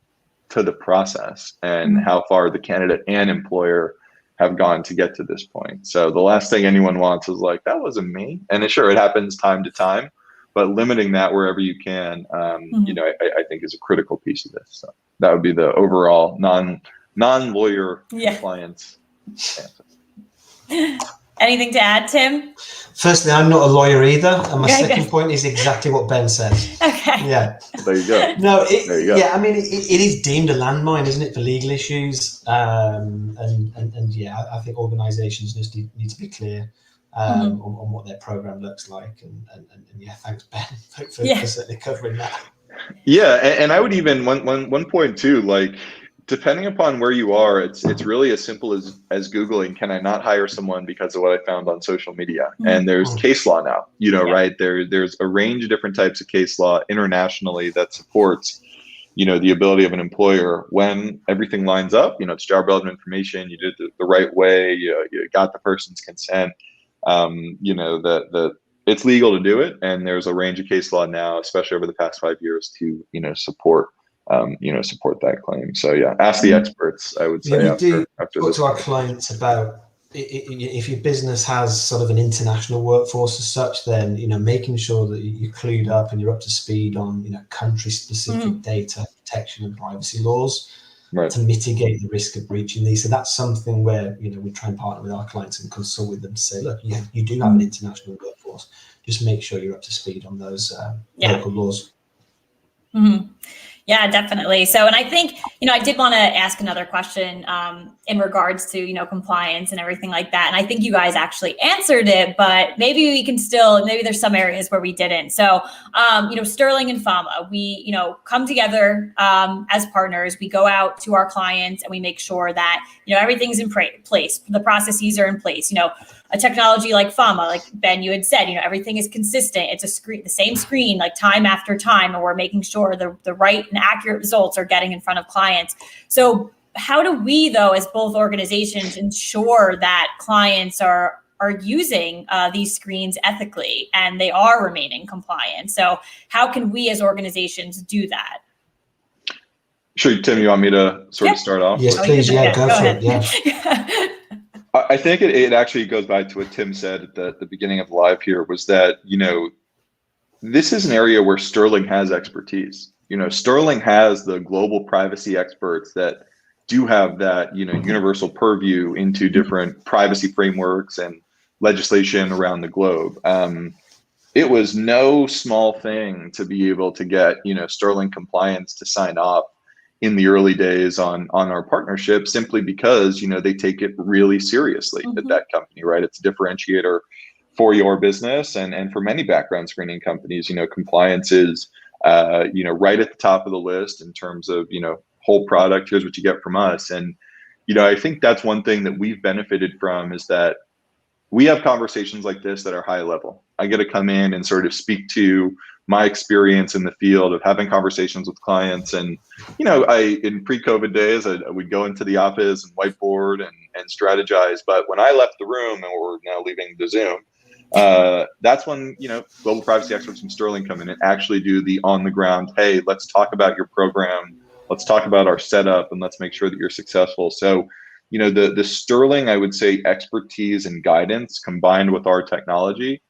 to the process and how far the candidate and employer have gone to get to this point. So the last thing anyone wants is like, that wasn't me. And it happens time to time, but limiting that wherever you can, I think is a critical piece of this. So that would be the overall non-lawyer compliance answer. Anything to add, Tim? Firstly, I'm not a lawyer either, and my second point is exactly what Ben says. Okay. Yeah. There you go. No, there you go. Yeah, I mean, it is deemed a landmine, isn't it, for legal issues? And I think organisations just need to be clear on what their program looks like. And thanks, Ben, for certainly covering that. Yeah, and I would even one point too, like, depending upon where you are, it's really as simple as Googling, can I not hire someone because of what I found on social media? And there's case law now, right? There's a range of different types of case law internationally that supports, the ability of an employer when everything lines up, it's job relevant information, you did it the right way, you got the person's consent, that it's legal to do it. And there's a range of case law now, especially over the past 5 years, to, support that claim. So ask the experts, I would say. After talk this to our clients about if your business has sort of an international workforce as such, then making sure that you're clued up and you're up to speed on country specific data protection and privacy laws to mitigate the risk of breaching these. So that's something where we try and partner with our clients and consult with them to say, look, you do have an international workforce, just make sure you're up to speed on those local laws. Yeah, definitely. So, and I think, I did want to ask another question in regards to, compliance and everything like that. And I think you guys actually answered it, but maybe we can maybe there's some areas where we didn't. So, Sterling and Fama, we, come together as partners. We go out to our clients and we make sure that, everything's in place. The processes are in place. A technology like Fama, like Ben, you had said, everything is consistent. It's the same screen, like time after time, and we're making sure the right and accurate results are getting in front of clients. So how do we, though, as both organizations, ensure that clients are using these screens ethically and they are remaining compliant? So how can we as organizations do that? Sure, Tim, you want me to sort of start off? Yes, please. Go for it. Yeah. I think it actually goes back to what Tim said at the beginning of the live here, was that, this is an area where Sterling has expertise. Sterling has the global privacy experts that do have that, universal purview into different privacy frameworks and legislation around the globe. It was no small thing to be able to get, Sterling compliance to sign off in the early days on our partnership, simply because, they take it really seriously at that company, right? It's a differentiator for your business. And for many background screening companies, compliance is, right at the top of the list in terms of, whole product, here's what you get from us. And, I think that's one thing that we've benefited from, is that we have conversations like this that are high level. I get to come in and sort of speak to my experience in the field of having conversations with clients. And, in pre-COVID days, I would go into the office and whiteboard and strategize. But when I left the room, and we're now leaving the Zoom, That's when, global privacy experts from Sterling come in and actually do the on the ground, hey, let's talk about your program. Let's talk about our setup and let's make sure that you're successful. So, the Sterling, I would say, expertise and guidance combined with our technology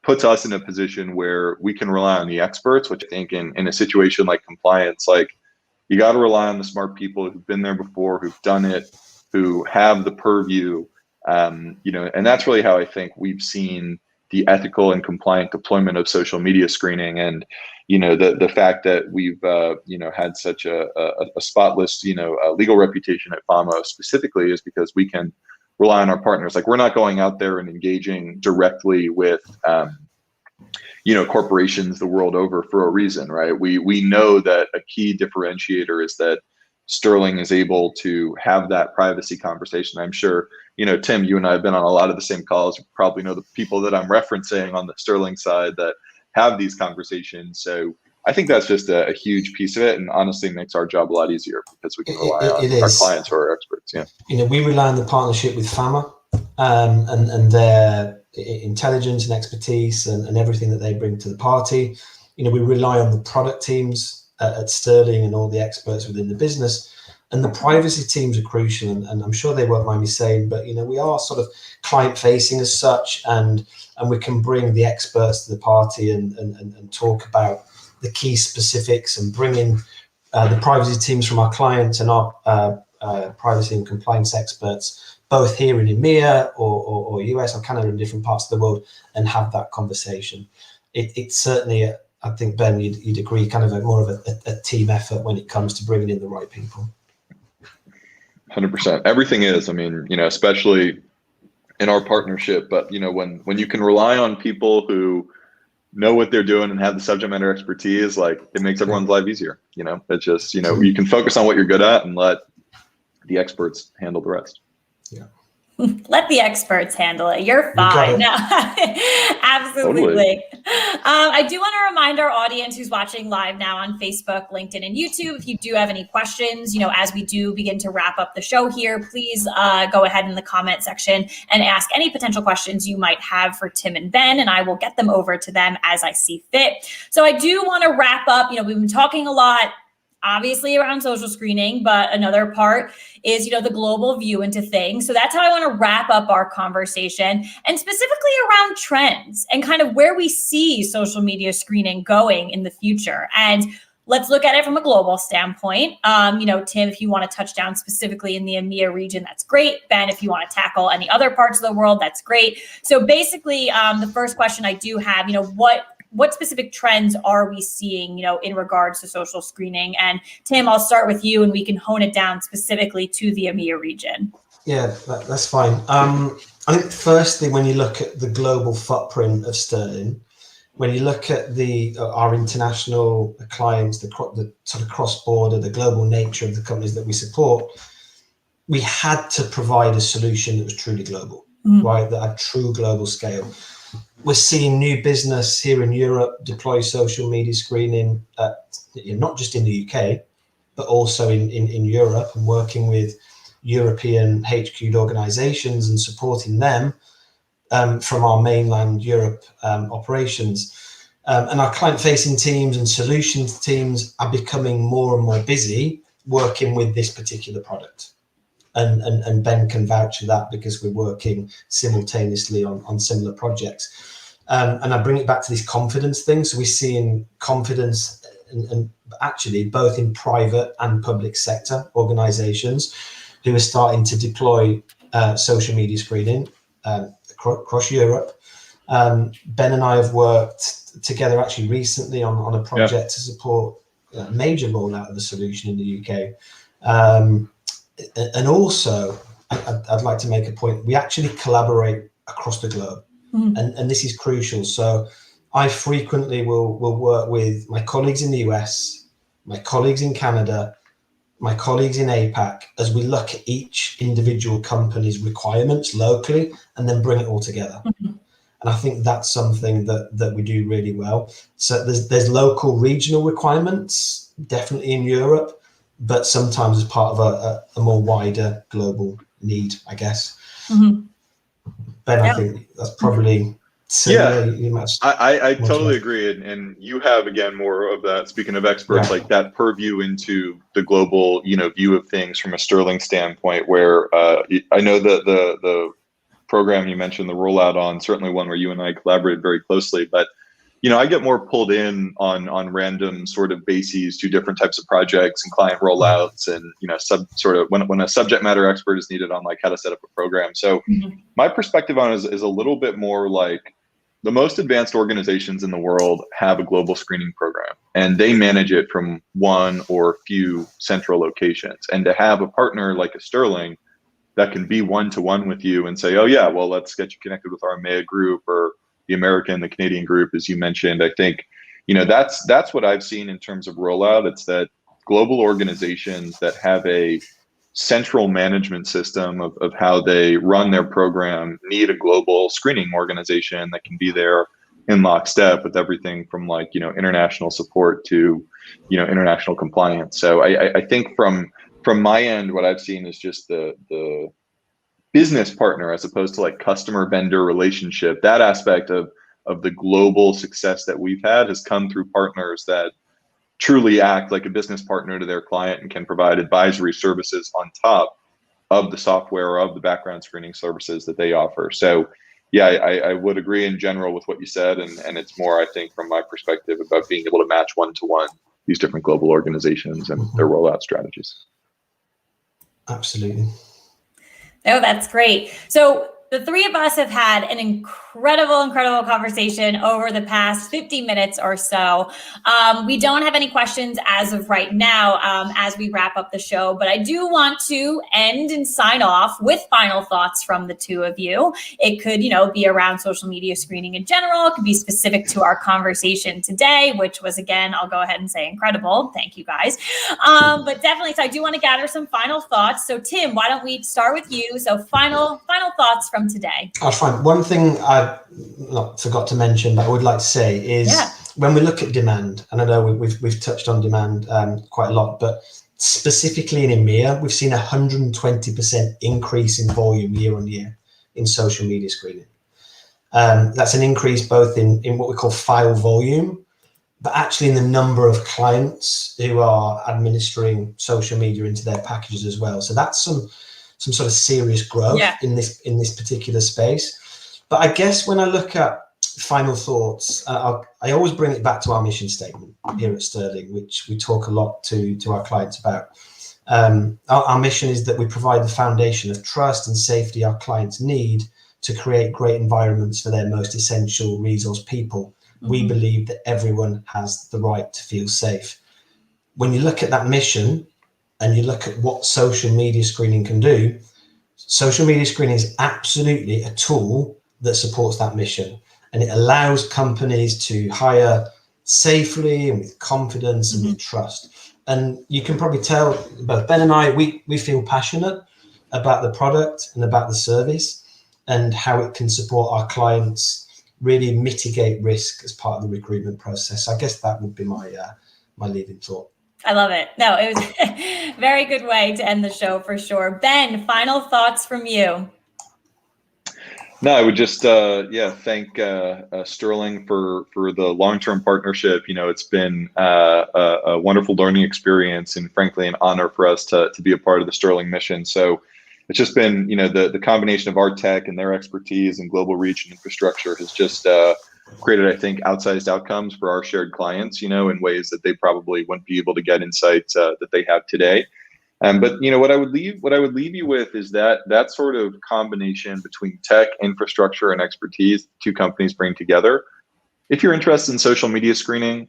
puts us in a position where we can rely on the experts, which I think in a situation like compliance, like you got to rely on the smart people who've been there before, who've done it, who have the purview, and that's really how I think we've seen the ethical and compliant deployment of social media screening. And, the fact that we've, had such a spotless, legal reputation at FAMO specifically is because we can rely on our partners. Like, we're not going out there and engaging directly with, corporations the world over for a reason, right? We know that a key differentiator is that Sterling is able to have that privacy conversation. I'm sure, Tim, you and I have been on a lot of the same calls. You probably know the people that I'm referencing on the Sterling side that have these conversations. So I think that's just a huge piece of it, and honestly makes our job a lot easier because we can rely on our clients or our experts. Yeah. We rely on the partnership with FAMA and their intelligence and expertise and everything that they bring to the party. We rely on the product teams at Sterling and all the experts within the business, and the privacy teams are crucial. And I'm sure they won't mind me saying, but we are sort of client facing as such, and we can bring the experts to the party and talk about the key specifics and bring in the privacy teams from our clients and our privacy and compliance experts, both here in EMEA or US or Canada and different parts of the world, and have that conversation. It's certainly, I think, Ben, you'd agree, kind of more of a team effort when it comes to bringing in the right people. 100%. Everything is, especially in our partnership, but when you can rely on people who know what they're doing and have the subject matter expertise, like, it makes everyone's life easier. It's just, you can focus on what you're good at and let the experts handle the rest. Yeah. Let the experts handle it. You're fine. No, absolutely. Totally. I do want to remind our audience who's watching live now on Facebook, LinkedIn, and YouTube, if you do have any questions, as we do begin to wrap up the show here, please go ahead in the comment section and ask any potential questions you might have for Tim and Ben, and I will get them over to them as I see fit. So I do want to wrap up. We've been talking a lot, obviously, around social screening, but another part is, the global view into things. So that's how I want to wrap up our conversation, and specifically around trends and kind of where we see social media screening going in the future. And let's look at it from a global standpoint. Tim, if you want to touch down specifically in the EMEA region, that's great. Ben, if you want to tackle any other parts of the world, that's great. So basically, the first question I do have, what specific trends are we seeing, in regards to social screening? And Tim, I'll start with you, and we can hone it down specifically to the EMEA region. Yeah, that's fine. I think firstly, when you look at the global footprint of Sterling, when you look at our international clients, the sort of cross-border, the global nature of the companies that we support, we had to provide a solution that was truly global, right? That had true global scale. We're seeing new business here in Europe deploy social media screening, not just in the UK, but also in Europe, and working with European HQ'd organizations and supporting them from our mainland Europe operations. And our client-facing teams and solutions teams are becoming more and more busy working with this particular product. And Ben can vouch for that because we're working simultaneously on similar projects. And I bring it back to this confidence thing. So we're seeing confidence and actually both in private and public sector organizations who are starting to deploy social media screening across Europe. Ben and I have worked together actually recently on a project to support a major rollout of the solution in the UK. And also, I'd like to make a point. We actually collaborate across the globe, and this is crucial. So I frequently will work with my colleagues in the US, my colleagues in Canada, my colleagues in APAC, as we look at each individual company's requirements locally and then bring it all together. And I think that's something that we do really well. So there's local regional requirements, definitely in Europe, but sometimes as part of a more wider global need, I guess. Ben, I think that's probably So Yeah, you much I more to totally add. agree. And you have, again, more of that, speaking of experts, like that purview into the global, view of things from a Sterling standpoint, where I know the program you mentioned, the rollout on, certainly one where you and I collaborated very closely, but I get more pulled in on random sort of bases to different types of projects and client rollouts, and sort of when a subject matter expert is needed on like how to set up a program. So my perspective on it is a little bit more like the most advanced organizations in the world have a global screening program, and they manage it from one or few central locations. And to have a partner like a Sterling that can be one-to-one with you and say, oh yeah, well, let's get you connected with our EMEA group or the American, the Canadian group, as you mentioned. I think, that's what I've seen in terms of rollout. It's that global organizations that have a central management system of how they run their program need a global screening organization that can be there in lockstep with everything from like, international support to, international compliance. So I think from my end, what I've seen is just the business partner as opposed to like customer vendor relationship. That aspect of the global success that we've had has come through partners that truly act like a business partner to their client and can provide advisory services on top of the software or of the background screening services that they offer. So yeah, I would agree in general with what you said. And it's more, I think, from my perspective, about being able to match one-to-one these different global organizations and their rollout strategies. Absolutely. Oh, that's great. So the three of us have had an incredible conversation over the past 50 minutes or so. We don't have any questions as of right now as we wrap up the show, but I do want to end and sign off with final thoughts from the two of you. It could, be around social media screening in general. It could be specific to our conversation today, which was, again, I'll go ahead and say incredible. Thank you, guys. But definitely, so I do want to gather some final thoughts. So Tim, why don't we start with you? So final thoughts from today. I'll find one thing I forgot to mention that I would like to say is when we look at demand, and I know we've touched on demand quite a lot, but specifically in EMEA, we've seen 120% increase in volume year on year in social media screening. That's an increase both in what we call file volume, but actually in the number of clients who are administering social media into their packages as well. So that's some sort of serious growth in this particular space. But I guess when I look at final thoughts, I always bring it back to our mission statement here at Sterling, which we talk a lot to our clients about. Our mission is that we provide the foundation of trust and safety our clients need to create great environments for their most essential resource people. We believe that everyone has the right to feel safe. When you look at that mission and you look at what social media screening can do, social media screening is absolutely a tool that supports that mission. And it allows companies to hire safely and with confidence and with trust. And you can probably tell, both Ben and I, we feel passionate about the product and about the service and how it can support our clients really mitigate risk as part of the recruitment process. I guess that would be my leading thought. I love it. No, it was a very good way to end the show for sure. Ben, final thoughts from you. No, I would just thank Sterling for the long-term partnership. It's been a wonderful learning experience, and frankly an honor for us to be a part of the Sterling mission. So it's just been, the combination of our tech and their expertise and global reach and infrastructure has just created, I think, outsized outcomes for our shared clients, in ways that they probably wouldn't be able to get insights that they have today. But what I would leave you with is that sort of combination between tech, infrastructure, and expertise two companies bring together. If you're interested in social media screening,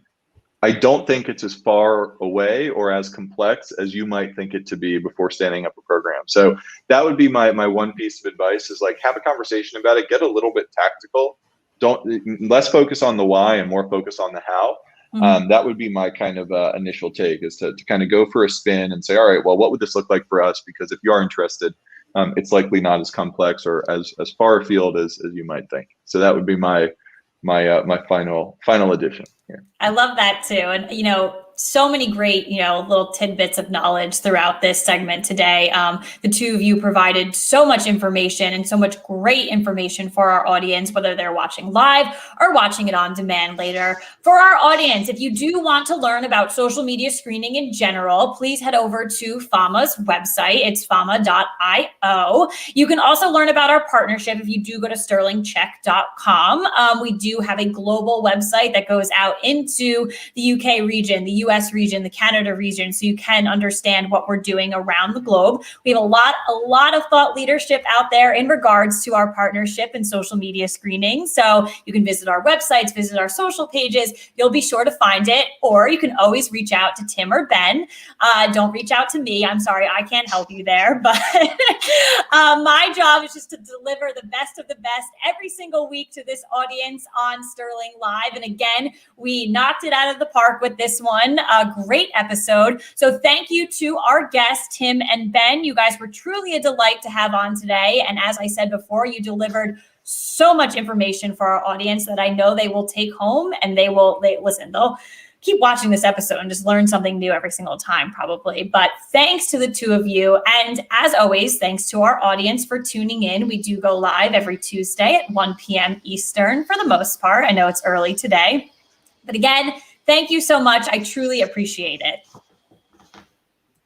I don't think it's as far away or as complex as you might think it to be before standing up a program. So that would be my one piece of advice, is like, have a conversation about it, get a little bit tactical. Less focus on the why and more focus on the how. That would be my kind of initial take, is to kind of go for a spin and say, all right, well, what would this look like for us? Because if you are interested, it's likely not as complex or as far afield as you might think. So that would be my final addition here. I love that too. And, so many great, little tidbits of knowledge throughout this segment today. The two of you provided so much information and so much great information for our audience, whether they're watching live or watching it on demand later. For our audience, if you do want to learn about social media screening in general, please head over to FAMA's website. It's fama.io. You can also learn about our partnership if you do go to sterlingcheck.com. We do have a global website that goes out into the UK region, the US region, the Canada region, so you can understand what we're doing around the globe. We have a lot of thought leadership out there in regards to our partnership and social media screening. So you can visit our websites, visit our social pages. You'll be sure to find it, or you can always reach out to Tim or Ben. Don't reach out to me. I'm sorry, I can't help you there, but my job is just to deliver the best of the best every single week to this audience on Sterling Live. And again, we knocked it out of the park with this one. A great episode. So thank you to our guests, Tim and Ben. You guys were truly a delight to have on today. And as I said before, you delivered so much information for our audience that I know they will take home, and they'll keep watching this episode and just learn something new every single time, probably. But thanks to the two of you. And as always, thanks to our audience for tuning in. We do go live every Tuesday at 1 p.m. Eastern for the most part. I know it's early today. But again, thank you so much. I truly appreciate it.